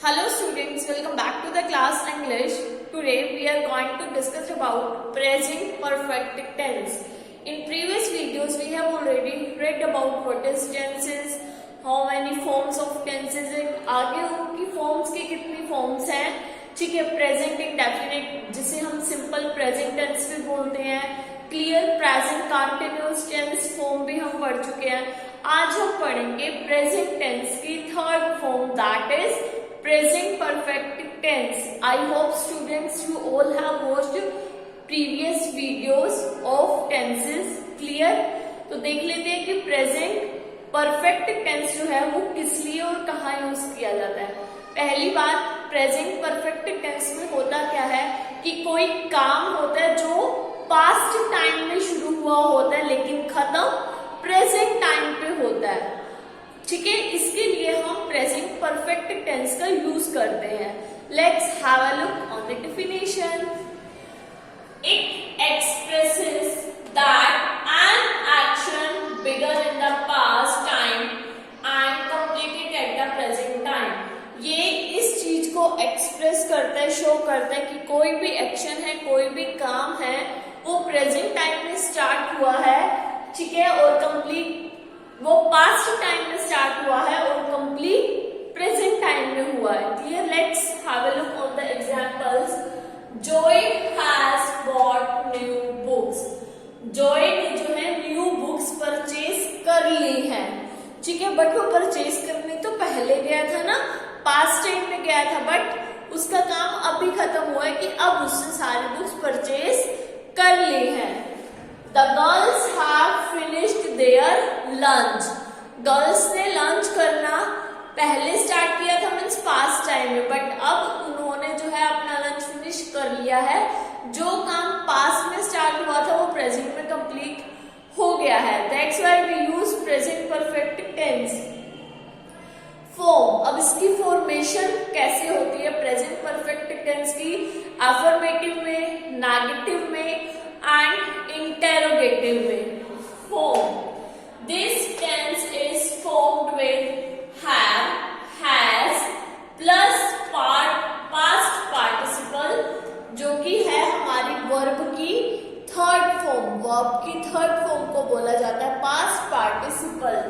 Hello students, welcome back to the class English. Today we are going to discuss about present perfect tense. In previous videos we have already read about what is tenses, how many forms of tenses है, आगे उनकी forms के कितनी forms हैं, ठीक है. Present indefinite जिसे हम simple present tense भी बोलते हैं, clear present continuous tense form भी हम पढ़ चुके हैं. आज हम पढ़ेंगे present tense की third form, that is present perfect tense. I hope students you all have watched previous videos of tenses. Clear? तो देख लेते हैं कि present perfect tense जो है वो किस लिए और कहाँ यूज किया जाता है. पहली बात, present perfect tense में होता क्या है कि कोई काम होता है जो past time में शुरू हुआ होता है लेकिन खत्म present time पे होता है, ठीक है. इसके लिए हम प्रेजेंट परफेक्ट टेंस का यूज करते हैं. Let's have a look on the definition. It expresses that an action began in the past time and completed at the present time. ये इस चीज को एक्सप्रेस करता है, शो करता है कि कोई भी एक्शन है, कोई भी काम है वो प्रेजेंट टाइम में स्टार्ट हुआ है, ठीक है, और कंप्लीट वो पास्ट टाइम में स्टार्ट हुआ है और कंप्लीट प्रेजेंट टाइम में हुआ है. Clear? Let's have a look on the examples. Joy has bot new books. Joy ने जो है न्यू बुक्स परचेज कर ली है, ठीक है, बट वो परचेज करने तो पहले गया था ना, पास्ट टाइम में गया था, बट उसका काम अभी खत्म हुआ है कि अब उसने सारी बुक्स परचेज कर ली है. The girls have finished their lunch. Girls ने लंच करना पहले स्टार्ट किया था, मीन्स पास्ट टाइम में, बट अब उन्होंने जो है अपना लंच फिनिश कर लिया है. जो काम पास्ट में स्टार्ट हुआ था वो प्रेजेंट में कंप्लीट हो गया है. That's why we use present perfect tense. Form, अब इसकी फॉर्मेशन कैसे होती है प्रेजेंट परफेक्ट टेंस की? अफर्मेटिव में, नेगेटिव में and interrogative में. Form. This tense is formed with have, has plus past participle जो कि है हमारी verb की थर्ड फॉर्म. verb की थर्ड फॉर्म को बोला जाता है past participle.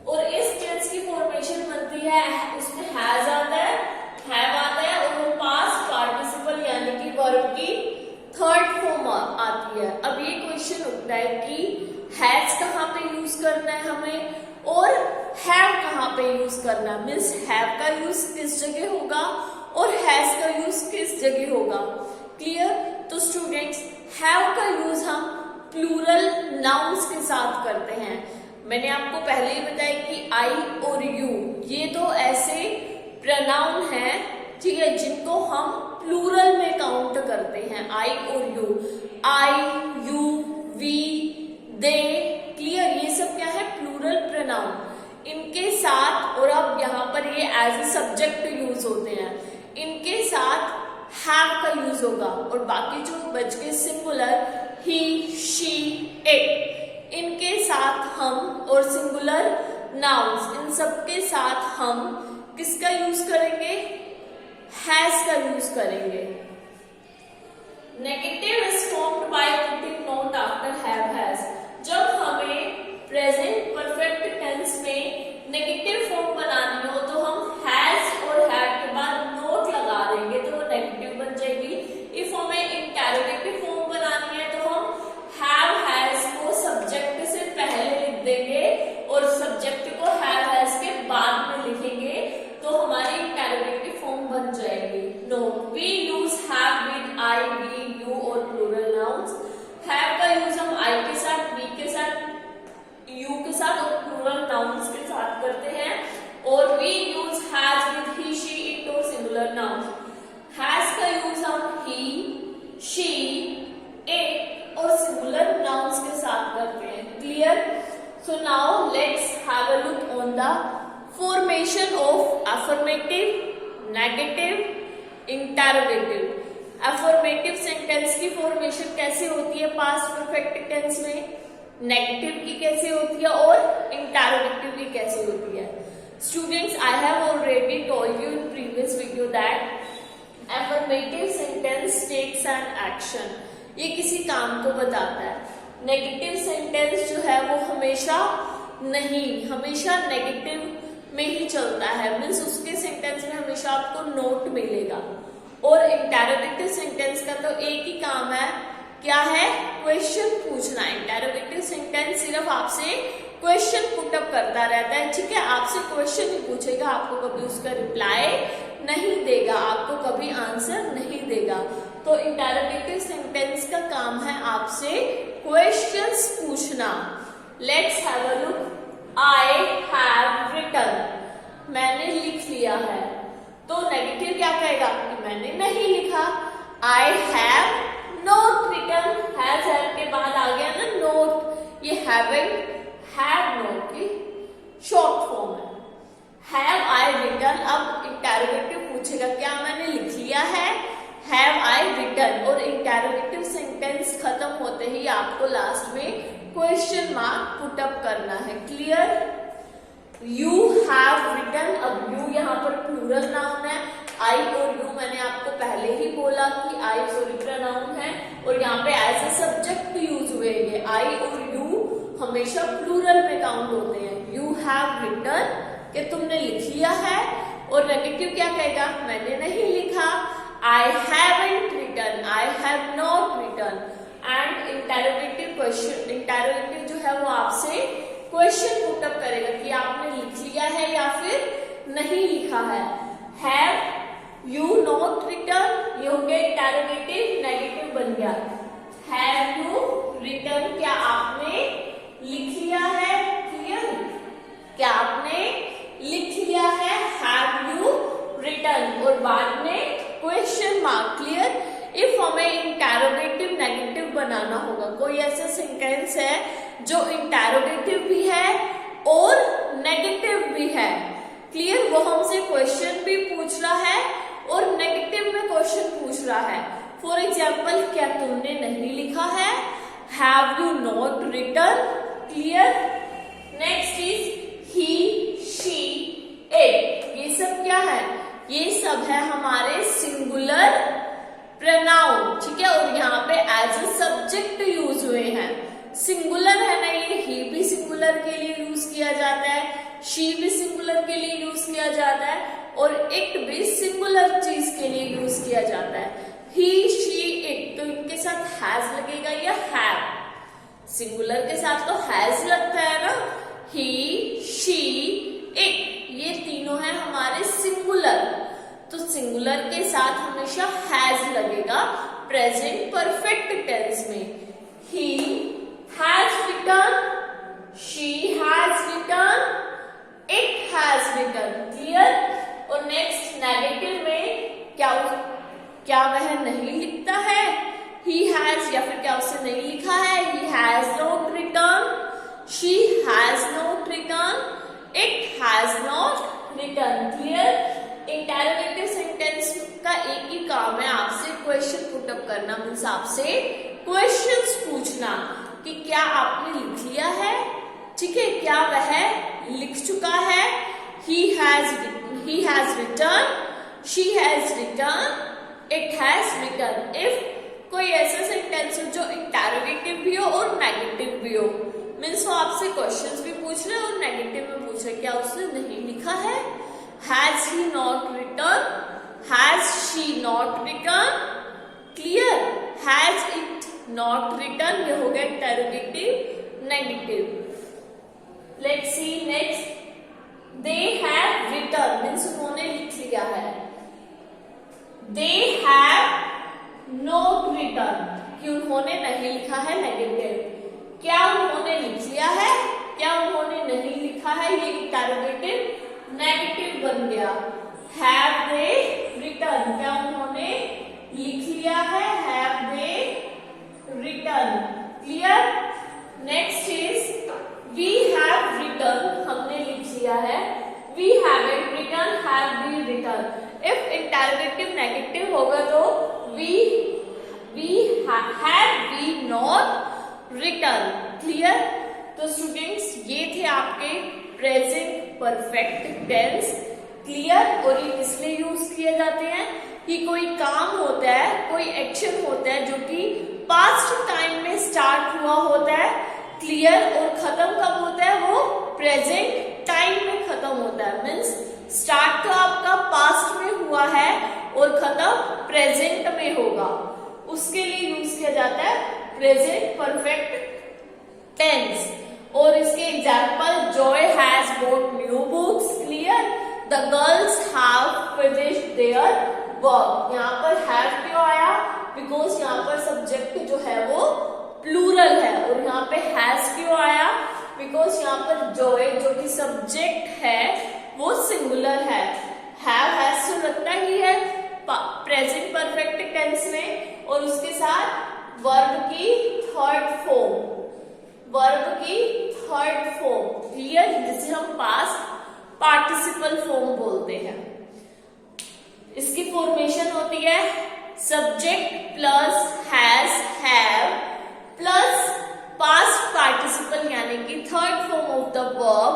और इस टेंस की फॉर्मेशन बनती है, उसमें has आता है, have आता है और वो past participle यानी कि verb की थर्ड फॉर्म आती है. अब ये क्वेश्चन उठता है कि हैज कहाँ पे यूज करना है हमें और हैव कहाँ पे यूज करना है. मीन्स हैव का यूज किस जगह होगा और हैज का यूज किस जगह होगा. क्लियर? तो स्टूडेंट्स, हैव का यूज हम प्लूरल नाउन्स के साथ करते हैं. मैंने आपको पहले ही बताया कि आई और यू ये तो ऐसे प्रोनाउन है, ठीक है, जिनको हम प्लूरल में काउंट करते हैं. आई और you, I, you, we, they. Clear? ये सब क्या है? Plural pronoun. इनके साथ, और अब यहाँ पर ये एज ए सब्जेक्ट यूज होते हैं, इनके साथ हैव का यूज होगा. और बाकी जो बच गए सिंगुलर ही, शी, इट, इनके साथ हम, और सिंगुलर नाउन्स, इन सब के साथ हम किसका यूज करेंगे? हैज का यूज करेंगे. Negative is formed by putting not after have, has. जब हमें प्रेजेंट परफेक्ट टेंस में नेगेटिव फॉर्म बनानी हो तो हम हैज और हैव के बाद नोट लगा देंगे तो वो नेगेटिव बन जाएगी. इफ हमें इंटरोगेटिव फॉर्म बनानी है तो हम हैव हैज को सब्जेक्ट से पहले लिख देंगे और सब्जेक्ट को हैव हैज के बाद में लिखेंगे तो हमारी इंटरोगेटिव फॉर्म बन जाएगी. No, we use have with I, we, you और प्लूरल नाउन्स. हैव का यूज हम आई के साथ, वी के साथ, यू के साथ और प्लूरल नाउन्स के साथ करते हैं. और we use has with he, she, it और सिंगुलर नाउन्स. हैज का यूज हम ही, शी, इट और सिंगुलर नाउन्स के साथ करते हैं. Clear? So now let's have a look on the formation of affirmative, negative, interrogative. affirmative sentence की formation कैसे होती है past perfect tense में, negative की कैसे होती है और interrogative की कैसे होती है. Students, I have already told you in previous video affirmative sentence takes an action, ये किसी काम को बताता है। नेगेटिव सेंटेंस जो है वो हमेशा नेगेटिव में ही चलता है, मीन्स उसके सेंटेंस में हमेशा आपको नोट मिलेगा। और इंटरोगेटिव सेंटेंस का तो एक ही काम है, क्या है, क्वेश्चन पूछना। इंटरोगेटिव सेंटेंस सिर्फ आपसे क्वेश्चन पुटअप करता रहता है, ठीक है, आपसे क्वेश्चन ही पूछेगा, आपको कभी उसका रिप्लाई नहीं देगा, आपको कभी आंसर नहीं देगा। तो इंटरोगेटिव सेंटेंस का काम है आपसे क्वेश्चंस पूछना। Let's have a look. I have written, मैंने लिख लिया है। तो नेगेटिव क्या कहेगा कि मैंने नहीं लिखा। I have not written, has के बाद आ गया ना नोट, ये हैवंट हैव नॉट की शॉर्ट फॉर्म है। हैव आई रिटन, अब इंटरोगेटिव पूछेगा क्या मैंने लिख लिया है, हैव आई रिटन। और इंटरोगेटिव सेंटेंस खत्म होते ही आपको लास्ट में क्वेश्चन मार्क पुटअप करना है। क्लियर? यू हैव रिटन, अब यू यहाँ पर प्लूरल नाउन है, आई और यू मैंने आपको पहले ही बोला कि आई प्रोनाउन है और यहाँ पे एज ए सब्जेक्ट यूज हुए हैं। आई और यू हमेशा प्लूरल में काउंट होते हैं। यू हैव रिटन कि तुमने लिख लिया है, और नेगेटिव क्या कहेगा, मैंने नहीं लिखा। I haven't written, I have not written. And interrogative question, interrogative जो है वो आपसे क्वेश्चन पुटअप करेगा कि आपने लिख लिया है या फिर नहीं लिखा है। हैव यू नॉट रिटन, ये हो गया इंटरोगेटिव, नेगेटिव बन गया। हैव यू रिटन, क्या आपने लिख लिया है। क्लियर? क्या आपने लिख लिया है, हैव यू रिटन, और बाद में क्वेश्चन मार्क। क्लियर? इफ हमें इंटरोगेटिव नेगेटिव बनाना होगा, कोई ऐसा सेंटेंस है जो इंटरोगेटिव भी है और नेगेटिव भी है, क्लियर, वो हमसे क्वेश्चन भी पूछ रहा है और नेगेटिव में क्वेश्चन पूछ रहा है। फॉर एग्जाम्पल, क्या तुमने नहीं लिखा है, have you not written. Clear? Next is he, she, it, ये सब क्या है, ये सब है हमारे सिंगुलर प्रोनाउन, ठीक है, और यहाँ पे एज ए सब्जेक्ट यूज हुए हैं। सिंगुलर है ना, ये ही भी सिंगुलर के लिए यूज किया जाता है, शी भी सिंगुलर के लिए यूज किया जाता है, और इट भी सिंगुलर चीज के लिए यूज किया जाता है। ही, शी, इट, तो इनके साथ हैज लगेगा या हैव, सिंगुलर के साथ तो हैज लगता है ना। ही, शी, इट, ये तीनों है हमारे सिंगुलर, तो सिंगुलर के साथ हमेशा हैज लगेगा प्रेजेंट परफेक्ट टेंस में। He has written, she has written, it has written. Clear? और नेक्स्ट नेगेटिव में क्या वह नहीं लिखता है, ही हैज, या फिर क्या उससे नहीं लिखा है, he has not written, she has not written, it has not written. Clear? Interrogative sentence का एक ही काम है, आपसे क्वेश्चन पुटअप करना, मीन्स आपसे क्वेश्चंस पूछना कि क्या आपने लिख लिया है, ठीक है, क्या वह लिख चुका है। he has written, she has written, it has written। if कोई ऐसा सेंटेंस हो जो इंटरोगेटिव भी हो और नेगेटिव भी हो, मीन्स वो आपसे क्वेश्चंस भी पूछ रहे और नेगेटिव में पूछ रहे, क्या उसने नहीं लिखा है, has he not written, has she not written। Clear? has it not written, ये हो गया interrogative negative. Let's see next, they have written, means उन्होंने लिख लिया है। they have not written, कि उन्होंने नहीं लिखा है, नेगेटिव। क्या उन्होंने लिख लिया है, क्या उन्होंने नहीं लिखा है, ये इंटरोगेटिव नेगेटिव बन गया। have they written, क्या उन्होंने लिख लिया है, have they written। Clear? Next is we have written, हमने लिख लिया है, we haven't written, have we written। if interrogative negative होगा तो have we not written। Clear? तो स्टूडेंट्स, ये थे आपके प्रेजेंट परफेक्ट टेंस। क्लियर? और ये किस लिए यूज किए जाते हैं, कि कोई काम होता है, कोई एक्शन होता है जो कि पास्ट टाइम में स्टार्ट हुआ होता है, क्लियर, और खत्म कब होता है, वो प्रेजेंट टाइम में खत्म होता है। मीन्स स्टार्ट तो आपका पास्ट में हुआ है और खत्म प्रेजेंट में होगा, उसके लिए यूज किया जाता है प्रेजेंट परफेक्ट टेंस। और इसके example, Joy has bought new books, clear, the girls have finished their work. यहाँ पर हैव क्यों आया, बिकॉज यहाँ पर सब्जेक्ट जो है वो प्लूरल है। और यहाँ पे हैज क्यों आया, बिकॉज यहाँ पर जॉय जो कि सब्जेक्ट है वो सिंगुलर है। हैव हैज तो लगता ही है प्रेजेंट परफेक्ट टेंस में, और उसके साथ वर्ब की थर्ड फॉर्म, क्लियर, जिसे हम पास्ट पार्टिसिपल फॉर्म बोलते हैं। इसकी फॉर्मेशन होती है subject plus has have plus past participle यानी कि third form of the verb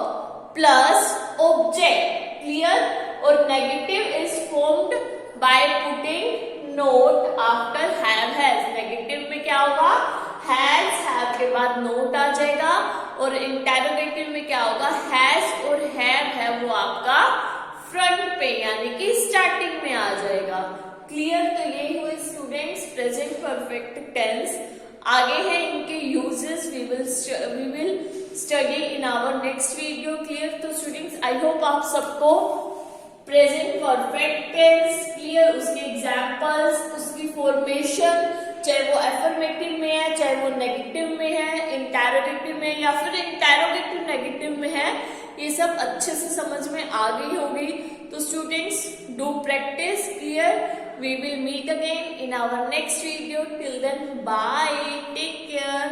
plus object, clear. और negative is formed by putting not after have has. Negative में क्या होगा, हैज हैव के बाद नोट आ जाएगा, और इंटेरोगेटिव में क्या होगा, हैज और हैव है वो आपका फ्रंट पे यानी कि स्टार्टिंग में आ जाएगा, क्लियर। तो यही हुए स्टूडेंट्स प्रेजेंट परफेक्ट टेंस। आगे है इनके uses, we will study in our next video, clear. तो स्टूडेंट्स आई होप आप सबको प्रेजेंट परफेक्ट टेंस क्लियर, उसके एग्जाम्पल्स, उसकी फॉर्मेशन, चाहे वो एफर्मेटिव में है, चाहे वो नेगेटिव में है, इंटेरोगेटिव में, या फिर इंटेरोगेटिव नेगेटिव में है, ये सब अच्छे से समझ में आ गई होगी। तो students do practice, clear. We will meet again in our next video. Till then, bye. Take care.